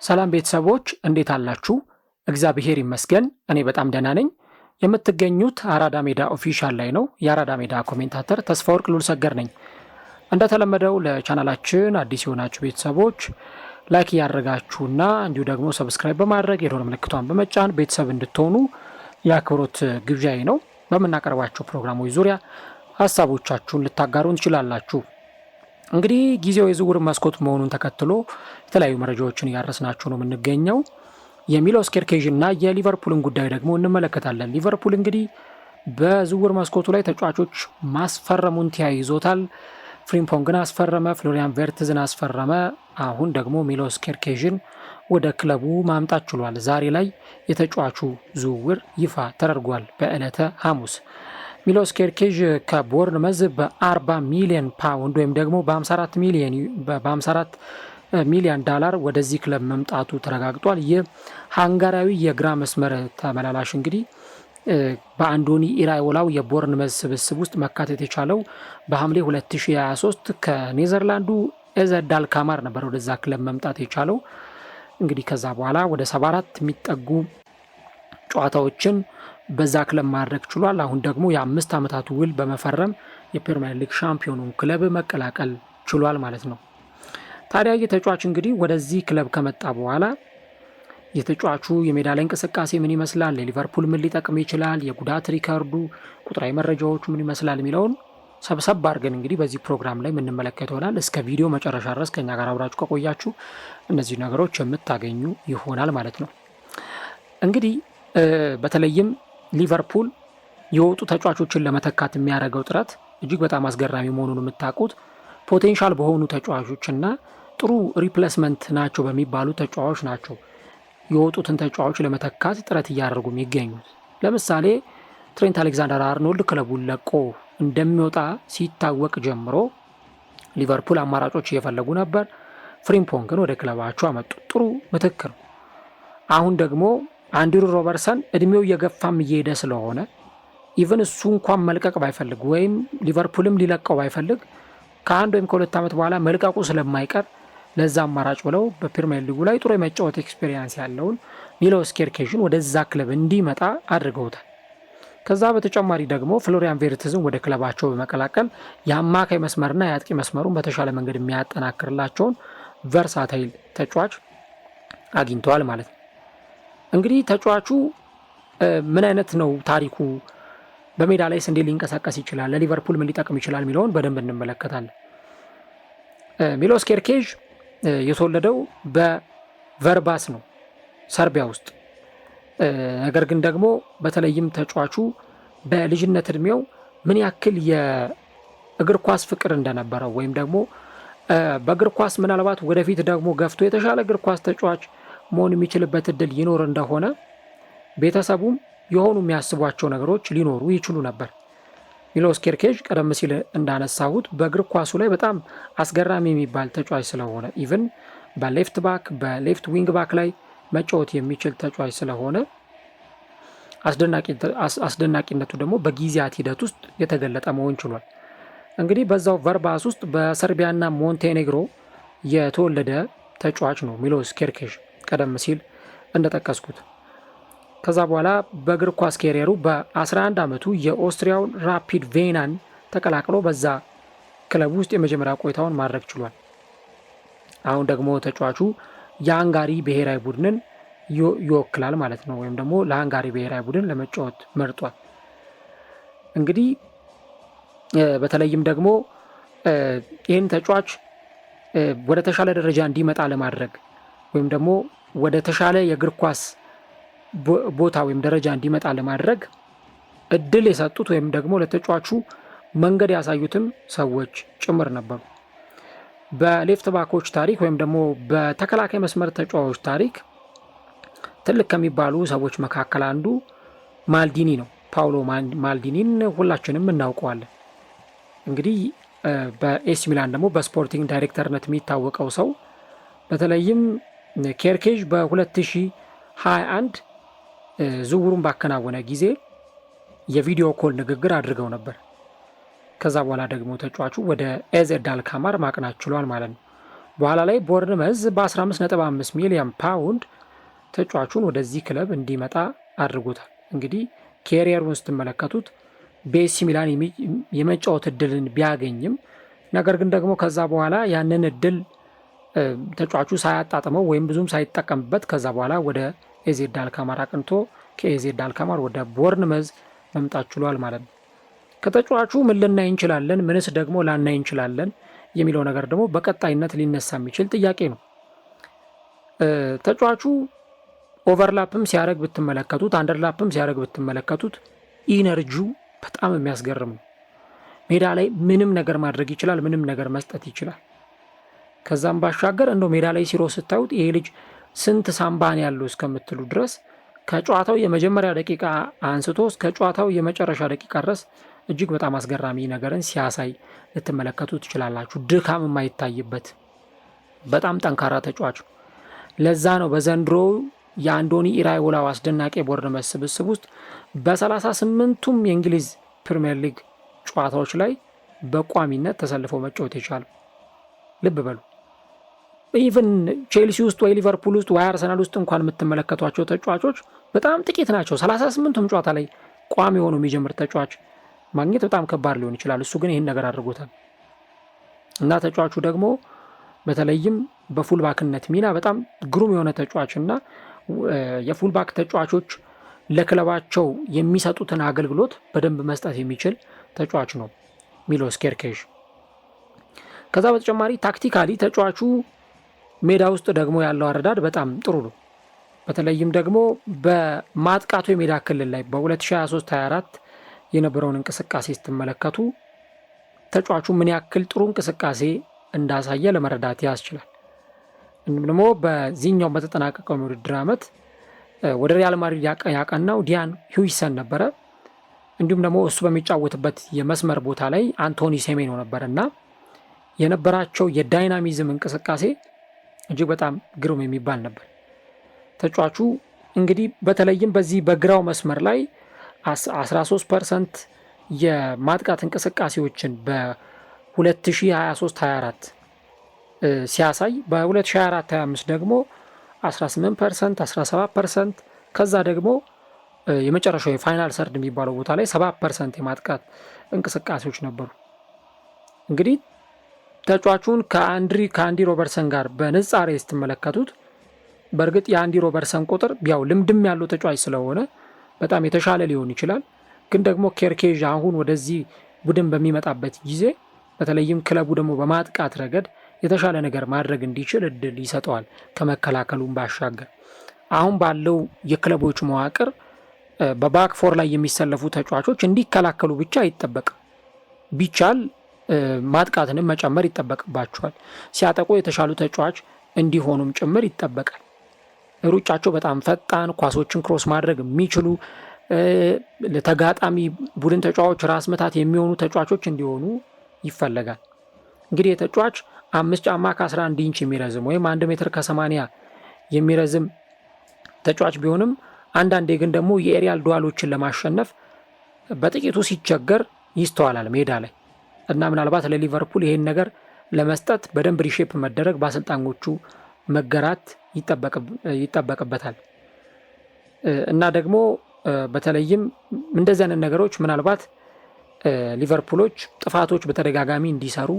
ሰላም ቤተሰቦች እንዴት አላችሁ? እግዚአብሔር ይመስገን እኔ በጣም ደህና ነኝ። የምትገኙት አራዳ ሜዳ ኦፊሻል ላይ ነው። የአራዳ ሜዳ ኮሜንታተር ተስፋወርቅ ሉልሰገር ነኝ። እንደተለመደው ለቻናላችን አዲስ የሆናችሁ ቤተሰቦች ላይክ እያደረጋችሁና እንዲሁ ደግሞ ሰብስክራይብ በማድረግ የደወል ምልክቷን በመጫን ቤተሰብ እንድትሆኑ የአክብሮት ግብዣዬ ነው። በምናቀርባቸው ፕሮግራሞች ዙሪያ ሀሳቦቻችሁን ልታጋሩን ትችላላችሁ። እንግዲህ ጊዜው የዝውውር መስኮት መሆኑን ተከትሎ የተለያዩ መረጃዎችን እያደረስናችሁ ነው የምንገኘው። የሚሎስ ኬርኬዥ እና የሊቨርፑልን ጉዳይ ደግሞ እንመለከታለን። ሊቨርፑል እንግዲህ በዝውውር መስኮቱ ላይ ተጫዋቾች ማስፈረሙን ተያይዞታል። ፍሪምፖንግን አስፈረመ፣ ፍሎሪያን ቬርትዝን አስፈረመ። አሁን ደግሞ ሚሎስ ኬርኬዥን ወደ ክለቡ ማምጣት ችሏል። ዛሬ ላይ የተጫዋቹ ዝውውር ይፋ ተደርጓል። በዕለተ ሐሙስ ሚሎስ ኬርኬዥ ከቦርንመዝ በ40 ሚሊዮን ፓውንድ ወይም ደግሞ በ54 ሚሊዮን ዶላር ወደዚህ ክለብ መምጣቱ ተረጋግጧል። ይህ ሃንጋሪያዊ የግራ መስመር ተመላላሽ እንግዲህ በአንዶኒ ኢራዮላው የቦርንመዝ ስብስብ ውስጥ መካተት የቻለው በሐምሌ 2023 ከኔዘርላንዱ ኤዘድ አልካማር ነበር ወደዛ ክለብ መምጣት የቻለው። እንግዲህ ከዛ በኋላ ወደ 74 የሚጠጉ ጨዋታዎችን በዛ ክለብ ማድረግ ችሏል። አሁን ደግሞ የ5 ዓመታት ውል በመፈረም የፕሪሚየር ሊግ ሻምፒዮኑን ክለብ መቀላቀል ችሏል ማለት ነው። ታዲያ የተጫዋች እንግዲህ ወደዚህ ክለብ ከመጣ በኋላ የተጫዋቹ የሜዳ ላይ እንቅስቃሴ ምን ይመስላል፣ ለሊቨርፑል ምን ሊጠቅም ይችላል፣ የጉዳት ሪከርዱ፣ ቁጥራዊ መረጃዎቹ ምን ይመስላል የሚለውን ሰብሰብ አድርገን እንግዲህ በዚህ ፕሮግራም ላይ የምንመለከት ይሆናል። እስከ ቪዲዮ መጨረሻ ድረስ ከኛ ጋር አብራችሁ ከቆያችሁ እነዚህ ነገሮች የምታገኙ ይሆናል ማለት ነው። እንግዲህ በተለይም ሊቨርፑል የወጡ ተጫዋቾችን ለመተካት የሚያደርገው ጥረት እጅግ በጣም አስገራሚ መሆኑን የምታውቁት ፖቴንሻል በሆኑ ተጫዋቾችና ጥሩ ሪፕሌስመንት ናቸው በሚባሉ ተጫዋቾች ናቸው የወጡትን ተጫዋቾች ለመተካት ጥረት እያደረጉ የሚገኙት። ለምሳሌ ትሬንት አሌክዛንደር አርኖልድ ክለቡን ለቆ እንደሚወጣ ሲታወቅ ጀምሮ ሊቨርፑል አማራጮች እየፈለጉ ነበር። ፍሪምፖንግን ወደ ክለባቸው አመጡ። ጥሩ ምትክ ነው። አሁን ደግሞ አንድሩ ሮበርትሰን እድሜው እየገፋም እየሄደ ስለሆነ ኢቨን እሱ እንኳን መልቀቅ ባይፈልግ ወይም ሊቨርፑልም ሊለቀው ባይፈልግ ከአንድ ወይም ከሁለት ዓመት በኋላ መልቀቁ ስለማይቀር ለዛ አማራጭ ብለው በፕሪሚየር ሊጉ ላይ ጥሩ የመጫወት ኤክስፔሪንስ ያለውን ሚሎስ ኬርኬዥን ወደዛ ክለብ እንዲመጣ አድርገውታል። ከዛ በተጨማሪ ደግሞ ፍሎሪያን ቬርትዝን ወደ ክለባቸው በመቀላቀል የአማካይ መስመርና የአጥቂ መስመሩን በተሻለ መንገድ የሚያጠናክርላቸውን ቨርሳታይል ተጫዋች አግኝተዋል ማለት ነው። እንግዲህ ተጫዋቹ ምን አይነት ነው ታሪኩ፣ በሜዳ ላይ እንዴት ሊንቀሳቀስ ይችላል፣ ለሊቨርፑል ምን ሊጠቅም ይችላል የሚለውን በደንብ እንመለከታለን። ሚሎስ ኬርኬዥ የተወለደው በቨርባስ ነው፣ ሰርቢያ ውስጥ። ነገር ግን ደግሞ በተለይም ተጫዋቹ በልጅነት እድሜው ምን ያክል የእግር ኳስ ፍቅር እንደነበረው ወይም ደግሞ በእግር ኳስ ምናልባት ወደፊት ደግሞ ገፍቶ የተሻለ እግር ኳስ ተጫዋች መሆን የሚችልበት እድል ይኖር እንደሆነ ቤተሰቡም የሆኑ የሚያስቧቸው ነገሮች ሊኖሩ ይችሉ ነበር። ሚሎስ ኬርኬዥ ቀደም ሲል እንዳነሳሁት በእግር ኳሱ ላይ በጣም አስገራሚ የሚባል ተጫዋች ስለሆነ ኢቭን በሌፍት ባክ በሌፍት ዊንግ ባክ ላይ መጫወት የሚችል ተጫዋች ስለሆነ አስደናቂነቱ ደግሞ በጊዜያት ሂደት ውስጥ የተገለጠ መሆን ችሏል። እንግዲህ በዛው ቨርባስ ውስጥ በሰርቢያና ሞንቴኔግሮ የተወለደ ተጫዋች ነው ሚሎስ ኬርኬዥ ቀደም ሲል እንደጠቀስኩት። ከዛ በኋላ በእግር ኳስ ኬሪየሩ በ11 ዓመቱ የኦስትሪያውን ራፒድ ቬናን ተቀላቅሎ በዛ ክለብ ውስጥ የመጀመሪያ ቆይታውን ማድረግ ችሏል። አሁን ደግሞ ተጫዋቹ የሃንጋሪ ብሔራዊ ቡድንን ይወክላል ማለት ነው፣ ወይም ደግሞ ለሃንጋሪ ብሔራዊ ቡድን ለመጫወት መርጧል። እንግዲህ በተለይም ደግሞ ይህን ተጫዋች ወደ ተሻለ ደረጃ እንዲመጣ ለማድረግ ወይም ደግሞ ወደ ተሻለ የእግር ኳስ ቦታ ወይም ደረጃ እንዲመጣ ለማድረግ እድል የሰጡት ወይም ደግሞ ለተጫዋቹ መንገድ ያሳዩትም ሰዎች ጭምር ነበሩ። በሌፍት ባኮች ታሪክ ወይም ደግሞ በተከላካይ መስመር ተጫዋቾች ታሪክ ትልቅ ከሚባሉ ሰዎች መካከል አንዱ ማልዲኒ ነው። ፓውሎ ማልዲኒን ሁላችንም እናውቀዋለን። እንግዲህ በኤሲ ሚላን ደግሞ በስፖርቲንግ ዳይሬክተርነት የሚታወቀው ሰው በተለይም ኬርኬዥ በ2021 ዝውውሩን ባከናወነ ጊዜ የቪዲዮ ኮል ንግግር አድርገው ነበር። ከዛ በኋላ ደግሞ ተጫዋቹ ወደ ኤዘድ አልካማር ማቅናት ችሏል ማለት ነው። በኋላ ላይ ቦርንመዝ በ15.5 ሚሊዮን ፓውንድ ተጫዋቹን ወደዚህ ክለብ እንዲመጣ አድርጎታል። እንግዲህ ኬሪየሩን ስትመለከቱት በኤሲ ሚላን የመጫወት እድልን ቢያገኝም ነገር ግን ደግሞ ከዛ በኋላ ያንን እድል ተጫዋቹ ሳያጣጥመው ወይም ብዙም ሳይጠቀምበት ከዛ በኋላ ወደ ኤዜድ አልካማር አቅንቶ ከኤዜድ አልካማር ወደ ቦርንመዝ መምጣት ችሏል ማለት ነው። ከተጫዋቹ ምን ልናይ እንችላለን፣ ምንስ ደግሞ ላናይ እንችላለን የሚለው ነገር ደግሞ በቀጣይነት ሊነሳ የሚችል ጥያቄ ነው። ተጫዋቹ ኦቨርላፕም ሲያደርግ ብትመለከቱት፣ አንደርላፕም ሲያደርግ ብትመለከቱት ኢነርጂው በጣም የሚያስገርም ነው። ሜዳ ላይ ምንም ነገር ማድረግ ይችላል፣ ምንም ነገር መስጠት ይችላል። ከዛም ባሻገር እንደው ሜዳ ላይ ሲሮ ስታዩት ይሄ ልጅ ስንት ሳምባን ያለው እስከምትሉ ድረስ ከጨዋታው የመጀመሪያ ደቂቃ አንስቶ እስከ ጨዋታው የመጨረሻ ደቂቃ ድረስ እጅግ በጣም አስገራሚ ነገርን ሲያሳይ ልትመለከቱ ትችላላችሁ። ድካም የማይታይበት በጣም ጠንካራ ተጫዋች ነው። ለዛ ነው በዘንድሮ የአንዶኒ ኢራዮላው አስደናቂ ቦርንመዝ ስብስብ ውስጥ በ38ቱም የእንግሊዝ ፕሪሚየር ሊግ ጨዋታዎች ላይ በቋሚነት ተሰልፈው መጫወት የቻሉ። ልብ በሉ ኢቭን ቼልሲ ውስጥ ወይ ሊቨርፑል ውስጥ ወይ አርሰናል ውስጥ እንኳን የምትመለከቷቸው ተጫዋቾች በጣም ጥቂት ናቸው። 38ቱም ጨዋታ ላይ ቋሚ የሆኑ የሚጀምር ተጫዋች ማግኘት በጣም ከባድ ሊሆን ይችላል። እሱ ግን ይህን ነገር አድርጎታል እና ተጫዋቹ ደግሞ በተለይም በፉልባክነት ሚና በጣም ግሩም የሆነ ተጫዋች እና የፉልባክ ተጫዋቾች ለክለባቸው የሚሰጡትን አገልግሎት በደንብ መስጠት የሚችል ተጫዋች ነው ሚሎስ ኬርኬዥ። ከዛ በተጨማሪ ታክቲካሊ ተጫዋቹ ሜዳ ውስጥ ደግሞ ያለው አረዳድ በጣም ጥሩ ነው። በተለይም ደግሞ በማጥቃቱ የሜዳ ክልል ላይ በ2023-24 የነበረውን እንቅስቃሴ ስትመለከቱ ተጫዋቹ ምን ያክል ጥሩ እንቅስቃሴ እንዳሳየ ለመረዳት ያስችላል። እንዲሁም ደግሞ በዚህኛው በተጠናቀቀው የውድድር ዓመት ወደ ሪያል ማድሪድ ያቀናው ዲያን ሂውይሰን ነበረ። እንዲሁም ደግሞ እሱ በሚጫወትበት የመስመር ቦታ ላይ አንቶኒ ሴሜኖ ነበረ እና የነበራቸው የዳይናሚዝም እንቅስቃሴ እጅግ በጣም ግሩም የሚባል ነበር። ተጫዋቹ እንግዲህ በተለይም በዚህ በግራው መስመር ላይ 13% የማጥቃት እንቅስቃሴዎችን በ2023-24 ሲያሳይ በ2024-25 ደግሞ 18%፣ 17%፣ ከዛ ደግሞ የመጨረሻው የፋይናል ሰርድ የሚባለው ቦታ ላይ 7% የማጥቃት እንቅስቃሴዎች ነበሩ። እንግዲህ ተጫዋቹን ከአንዲ ሮበርትሰን ጋር በንጻሬ ስትመለከቱት በእርግጥ የአንዲ ሮበርትሰን ቁጥር ያው ልምድም ያለው ተጫዋች ስለሆነ በጣም የተሻለ ሊሆን ይችላል። ግን ደግሞ ኬርኬዥ አሁን ወደዚህ ቡድን በሚመጣበት ጊዜ በተለይም ክለቡ ደግሞ በማጥቃት ረገድ የተሻለ ነገር ማድረግ እንዲችል እድል ይሰጠዋል። ከመከላከሉም ባሻገር አሁን ባለው የክለቦች መዋቅር በባክ ፎር ላይ የሚሰለፉ ተጫዋቾች እንዲከላከሉ ብቻ አይጠበቅም። ቢቻል ማጥቃትንም መጨመር ይጠበቅባቸዋል። ሲያጠቁ የተሻሉ ተጫዋች እንዲሆኑም ጭምር ይጠበቃል። ሩጫቸው በጣም ፈጣን፣ ኳሶችን ክሮስ ማድረግ የሚችሉ ለተጋጣሚ ቡድን ተጫዋቾች ራስ መታት የሚሆኑ ተጫዋቾች እንዲሆኑ ይፈለጋል። እንግዲህ የተጫዋች 5 ጫማ ከ11 ኢንች የሚረዝም ወይም 1 ሜትር ከ80 የሚረዝም ተጫዋች ቢሆንም አንዳንዴ ግን ደግሞ የኤሪያል ዱዋሎችን ለማሸነፍ በጥቂቱ ሲቸገር ይስተዋላል ሜዳ ላይ እና ምናልባት ለሊቨርፑል ይሄን ነገር ለመስጠት በደንብ ሪሼፕ መደረግ በአሰልጣኞቹ መገራት ይጠበቅበታል እና ደግሞ በተለይም እንደዚህ አይነት ነገሮች ምናልባት ሊቨርፑሎች ጥፋቶች በተደጋጋሚ እንዲሰሩ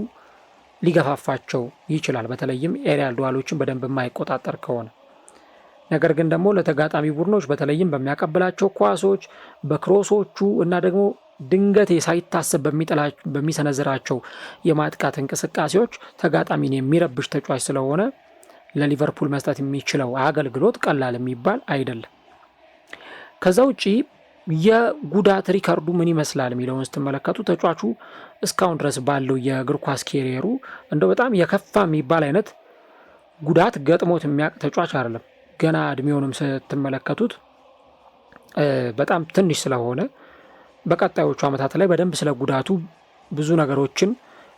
ሊገፋፋቸው ይችላል። በተለይም ኤሪያል ዱዋሎችን በደንብ የማይቆጣጠር ከሆነ ነገር ግን ደግሞ ለተጋጣሚ ቡድኖች በተለይም በሚያቀብላቸው ኳሶች፣ በክሮሶቹ እና ደግሞ ድንገት ሳይታሰብ በሚሰነዝራቸው የማጥቃት እንቅስቃሴዎች ተጋጣሚን የሚረብሽ ተጫዋች ስለሆነ ለሊቨርፑል መስጠት የሚችለው አገልግሎት ቀላል የሚባል አይደለም። ከዛ ውጪ የጉዳት ሪከርዱ ምን ይመስላል የሚለውን ስትመለከቱ ተጫዋቹ እስካሁን ድረስ ባለው የእግር ኳስ ኬሪየሩ እንደው በጣም የከፋ የሚባል አይነት ጉዳት ገጥሞት የሚያውቅ ተጫዋች አይደለም። ገና እድሜውንም ስትመለከቱት በጣም ትንሽ ስለሆነ በቀጣዮቹ ዓመታት ላይ በደንብ ስለ ጉዳቱ ብዙ ነገሮችን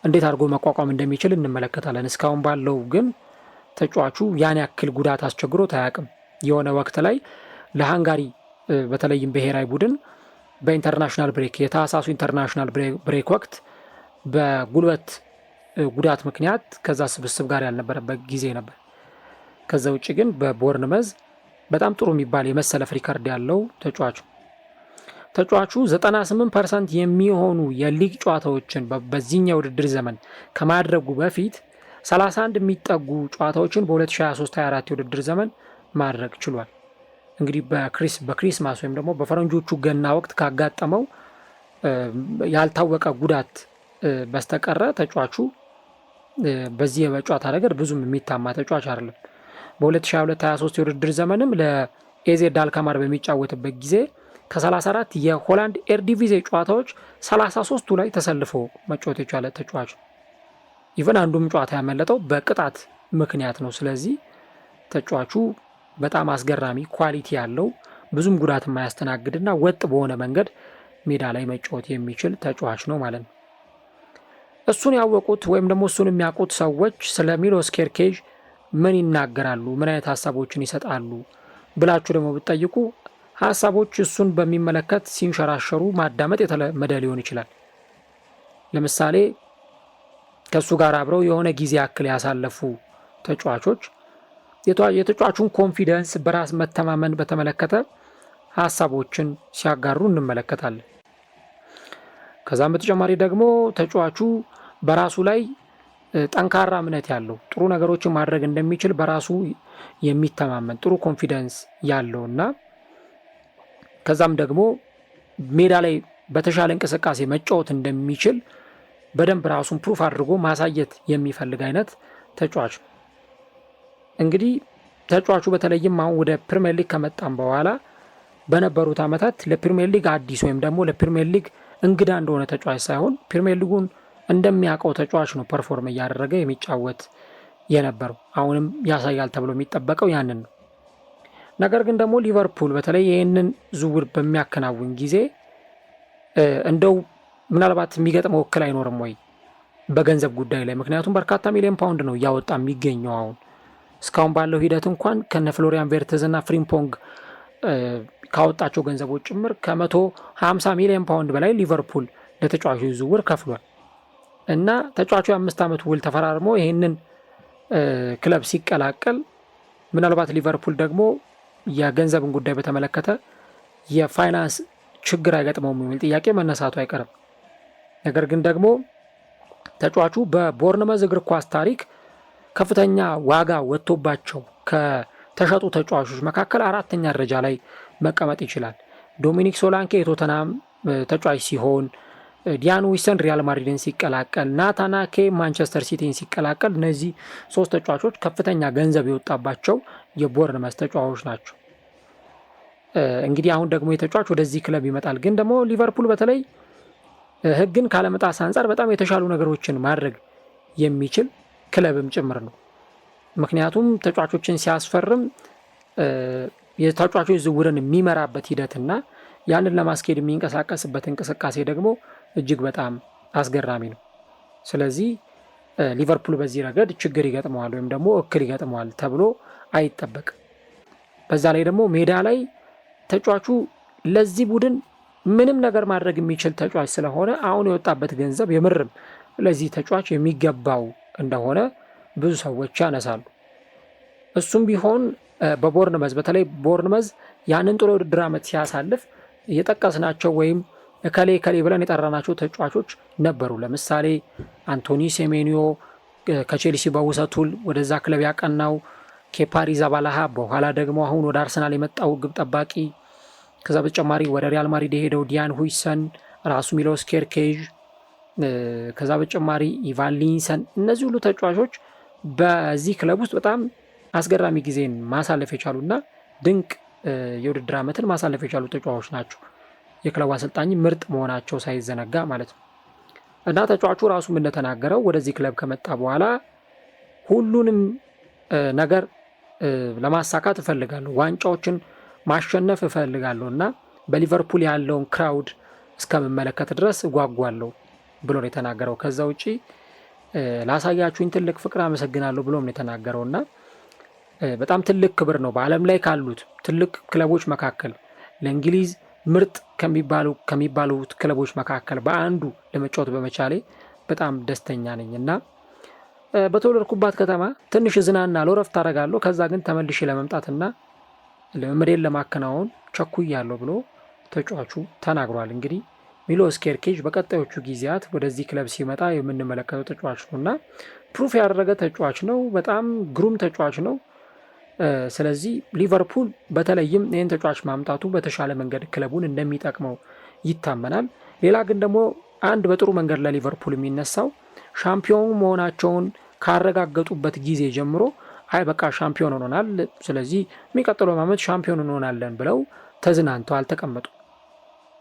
እንዴት አድርጎ መቋቋም እንደሚችል እንመለከታለን። እስካሁን ባለው ግን ተጫዋቹ ያን ያክል ጉዳት አስቸግሮት አያውቅም። የሆነ ወቅት ላይ ለሃንጋሪ በተለይም ብሔራዊ ቡድን በኢንተርናሽናል ብሬክ የታህሳሱ ኢንተርናሽናል ብሬክ ወቅት በጉልበት ጉዳት ምክንያት ከዛ ስብስብ ጋር ያልነበረበት ጊዜ ነበር። ከዛ ውጭ ግን በቦርንመዝ በጣም ጥሩ የሚባል የመሰለፍ ሪከርድ ያለው ተጫዋቹ 98% የሚሆኑ የሊግ ጨዋታዎችን በዚህኛው ውድድር ዘመን ከማድረጉ በፊት 31 የሚጠጉ ጨዋታዎችን በ2023/24 የውድድር ዘመን ማድረግ ችሏል። እንግዲህ በክሪስማስ ወይም ደግሞ በፈረንጆቹ ገና ወቅት ካጋጠመው ያልታወቀ ጉዳት በስተቀረ ተጫዋቹ በዚህ የጨዋታ ነገር ብዙም የሚታማ ተጫዋች አይደለም። በ2022/23 የውድድር ዘመንም ለኤዜድ አልካማር በሚጫወትበት ጊዜ ከ34 የሆላንድ ኤርዲቪዜ ጨዋታዎች 33ቱ ላይ ተሰልፎ መጫወት የቻለ ተጫዋች ነው። ኢቨን አንዱም ጨዋታ ያመለጠው በቅጣት ምክንያት ነው። ስለዚህ ተጫዋቹ በጣም አስገራሚ ኳሊቲ ያለው ብዙም ጉዳት የማያስተናግድና ወጥ በሆነ መንገድ ሜዳ ላይ መጫወት የሚችል ተጫዋች ነው ማለት ነው። እሱን ያወቁት ወይም ደግሞ እሱን የሚያውቁት ሰዎች ስለ ሚሎስ ኬርኬዥ ምን ይናገራሉ፣ ምን አይነት ሀሳቦችን ይሰጣሉ ብላችሁ ደግሞ ብትጠይቁ ሀሳቦች እሱን በሚመለከት ሲንሸራሸሩ ማዳመጥ የተለመደ ሊሆን ይችላል። ለምሳሌ ከእሱ ጋር አብረው የሆነ ጊዜ ያክል ያሳለፉ ተጫዋቾች የተጫዋቹን ኮንፊደንስ በራስ መተማመን በተመለከተ ሀሳቦችን ሲያጋሩ እንመለከታለን። ከዛም በተጨማሪ ደግሞ ተጫዋቹ በራሱ ላይ ጠንካራ እምነት ያለው ጥሩ ነገሮችን ማድረግ እንደሚችል በራሱ የሚተማመን ጥሩ ኮንፊደንስ ያለውና ከዛም ደግሞ ሜዳ ላይ በተሻለ እንቅስቃሴ መጫወት እንደሚችል በደንብ ራሱን ፕሩፍ አድርጎ ማሳየት የሚፈልግ አይነት ተጫዋች ነው። እንግዲህ ተጫዋቹ በተለይም አሁን ወደ ፕሪሚየር ሊግ ከመጣም በኋላ በነበሩት ዓመታት ለፕሪሚየር ሊግ አዲስ ወይም ደግሞ ለፕሪሚየር ሊግ እንግዳ እንደሆነ ተጫዋች ሳይሆን ፕሪሚየር ሊጉን እንደሚያውቀው ተጫዋች ነው ፐርፎርም እያደረገ የሚጫወት የነበረው። አሁንም ያሳያል ተብሎ የሚጠበቀው ያንን ነው። ነገር ግን ደግሞ ሊቨርፑል በተለይ ይህንን ዝውውር በሚያከናውን ጊዜ እንደው ምናልባት የሚገጥመው እክል አይኖርም ወይ በገንዘብ ጉዳይ ላይ? ምክንያቱም በርካታ ሚሊዮን ፓውንድ ነው እያወጣ የሚገኘው አሁን እስካሁን ባለው ሂደት እንኳን ከነ ፍሎሪያን ቬርትዝ እና ፍሪምፖንግ ካወጣቸው ገንዘቦች ጭምር ከ150 ሚሊዮን ፓውንድ በላይ ሊቨርፑል ለተጫዋቹ ዝውውር ከፍሏል እና ተጫዋቹ የ5 ዓመት ውል ተፈራርሞ ይህንን ክለብ ሲቀላቀል ምናልባት ሊቨርፑል ደግሞ የገንዘብን ጉዳይ በተመለከተ የፋይናንስ ችግር አይገጥመውም የሚል ጥያቄ መነሳቱ አይቀርም። ነገር ግን ደግሞ ተጫዋቹ በቦርንመዝ እግር ኳስ ታሪክ ከፍተኛ ዋጋ ወጥቶባቸው ከተሸጡ ተጫዋቾች መካከል 4ኛ ደረጃ ላይ መቀመጥ ይችላል። ዶሚኒክ ሶላንኬ የቶተናም ተጫዋች ሲሆን፣ ዲያን ዊሰን ሪያል ማድሪድን ሲቀላቀል፣ ናታን አኬ ማንቸስተር ሲቲን ሲቀላቀል እነዚህ 3 ተጫዋቾች ከፍተኛ ገንዘብ የወጣባቸው የቦርንመዝ ተጫዋቾች ናቸው። እንግዲህ አሁን ደግሞ የተጫዋች ወደዚህ ክለብ ይመጣል። ግን ደግሞ ሊቨርፑል በተለይ ሕግን ካለመጣስ አንጻር በጣም የተሻሉ ነገሮችን ማድረግ የሚችል ክለብም ጭምር ነው። ምክንያቱም ተጫዋቾችን ሲያስፈርም የተጫዋቾች ዝውውርን የሚመራበት ሂደትና ያንን ለማስኬድ የሚንቀሳቀስበት እንቅስቃሴ ደግሞ እጅግ በጣም አስገራሚ ነው። ስለዚህ ሊቨርፑል በዚህ ረገድ ችግር ይገጥመዋል ወይም ደግሞ እክል ይገጥመዋል ተብሎ አይጠበቅም። በዛ ላይ ደግሞ ሜዳ ላይ ተጫዋቹ ለዚህ ቡድን ምንም ነገር ማድረግ የሚችል ተጫዋች ስለሆነ አሁን የወጣበት ገንዘብ የምርም ለዚህ ተጫዋች የሚገባው እንደሆነ ብዙ ሰዎች ያነሳሉ። እሱም ቢሆን በቦርንመዝ በተለይ ቦርንመዝ ያንን ጥሩ ውድድር ዓመት ሲያሳልፍ የጠቀስናቸው ወይም ከሌ ብለን የጠራናቸው ተጫዋቾች ነበሩ። ለምሳሌ አንቶኒ ሴሜኒዮ ከቼልሲ በውሰቱል ወደዛ ክለብ ያቀናው፣ ኬፓ አሪዛባላሃ በኋላ ደግሞ አሁን ወደ አርሰናል የመጣው ግብ ጠባቂ፣ ከዛ በተጨማሪ ወደ ሪያል ማድሪድ የሄደው ዲያን ሁይሰን፣ ራሱ ሚሎስ ኬርኬዥ፣ ከዛ በተጨማሪ ኢቫን ሊንሰን፣ እነዚህ ሁሉ ተጫዋቾች በዚህ ክለብ ውስጥ በጣም አስገራሚ ጊዜን ማሳለፍ የቻሉና ድንቅ የውድድር ዓመትን ማሳለፍ የቻሉ ተጫዋቾች ናቸው። የክለቡ አሰልጣኝ ምርጥ መሆናቸው ሳይዘነጋ ማለት ነው። እና ተጫዋቹ ራሱም እንደተናገረው ወደዚህ ክለብ ከመጣ በኋላ ሁሉንም ነገር ለማሳካት እፈልጋለሁ፣ ዋንጫዎችን ማሸነፍ እፈልጋለሁ እና በሊቨርፑል ያለውን ክራውድ እስከምመለከት ድረስ እጓጓለሁ ብሎ ነው የተናገረው። ከዛ ውጪ ላሳያችሁኝ ትልቅ ፍቅር አመሰግናለሁ ብሎ ነው የተናገረውና በጣም ትልቅ ክብር ነው። በዓለም ላይ ካሉት ትልቅ ክለቦች መካከል ለእንግሊዝ ምርጥ ከሚባሉት ክለቦች መካከል በአንዱ ለመጫወት በመቻሌ በጣም ደስተኛ ነኝ እና በተወለድኩባት ከተማ ትንሽ እዝናናለሁ፣ ረፍት አደርጋለሁ። ከዛ ግን ተመልሼ ለመምጣትና ልምምዴን ለማከናወን ቸኩያለሁ ብሎ ተጫዋቹ ተናግሯል። እንግዲህ ሚሎስ ኬርኬዥ በቀጣዮቹ ጊዜያት ወደዚህ ክለብ ሲመጣ የምንመለከተው ተጫዋች ነው እና ፕሩፍ ያደረገ ተጫዋች ነው። በጣም ግሩም ተጫዋች ነው። ስለዚህ ሊቨርፑል በተለይም ይህን ተጫዋች ማምጣቱ በተሻለ መንገድ ክለቡን እንደሚጠቅመው ይታመናል። ሌላ ግን ደግሞ አንድ በጥሩ መንገድ ለሊቨርፑል የሚነሳው ሻምፒዮን መሆናቸውን ካረጋገጡበት ጊዜ ጀምሮ አይ በቃ ሻምፒዮን ሆኖናል፣ ስለዚህ የሚቀጥለው ዓመት ሻምፒዮን እንሆናለን ብለው ተዝናንተው አልተቀመጡ።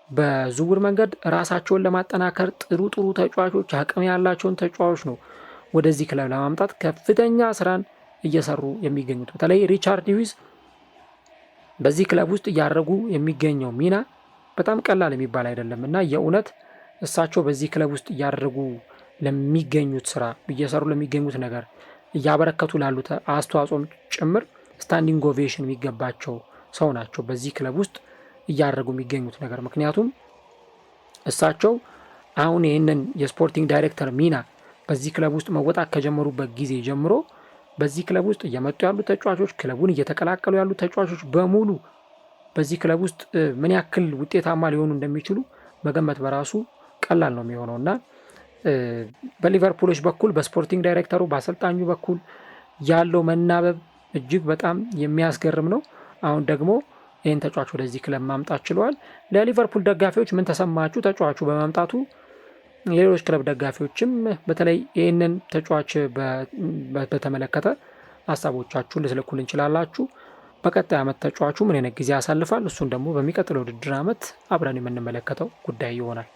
በዝውውር መንገድ ራሳቸውን ለማጠናከር ጥሩ ተጫዋቾች፣ አቅም ያላቸውን ተጫዋቾች ነው ወደዚህ ክለብ ለማምጣት ከፍተኛ ስራን እየሰሩ የሚገኙት። በተለይ ሪቻርድ ሂውዝ በዚህ ክለብ ውስጥ እያደረጉ የሚገኘው ሚና በጣም ቀላል የሚባል አይደለም እና የእውነት እሳቸው በዚህ ክለብ ውስጥ እያደረጉ ለሚገኙት ስራ፣ እየሰሩ ለሚገኙት ነገር፣ እያበረከቱ ላሉት አስተዋጽኦም ጭምር ስታንዲንግ ኦቬሽን የሚገባቸው ሰው ናቸው በዚህ ክለብ ውስጥ እያደረጉ የሚገኙት ነገር። ምክንያቱም እሳቸው አሁን ይህንን የስፖርቲንግ ዳይሬክተር ሚና በዚህ ክለብ ውስጥ መወጣት ከጀመሩበት ጊዜ ጀምሮ በዚህ ክለብ ውስጥ እየመጡ ያሉ ተጫዋቾች፣ ክለቡን እየተቀላቀሉ ያሉ ተጫዋቾች በሙሉ በዚህ ክለብ ውስጥ ምን ያክል ውጤታማ ሊሆኑ እንደሚችሉ መገመት በራሱ ቀላል ነው የሚሆነው እና በሊቨርፑሎች በኩል በስፖርቲንግ ዳይሬክተሩ በአሰልጣኙ በኩል ያለው መናበብ እጅግ በጣም የሚያስገርም ነው። አሁን ደግሞ ይህን ተጫዋች ወደዚህ ክለብ ማምጣት ችለዋል። ለሊቨርፑል ደጋፊዎች ምን ተሰማችሁ ተጫዋቹ በመምጣቱ? ሌሎች ክለብ ደጋፊዎችም በተለይ ይህንን ተጫዋች በተመለከተ ሀሳቦቻችሁን ልትልኩልን እንችላላችሁ። በቀጣይ ዓመት ተጫዋቹ ምን አይነት ጊዜ ያሳልፋል፣ እሱን ደግሞ በሚቀጥለው ውድድር ዓመት አብረን የምንመለከተው ጉዳይ ይሆናል።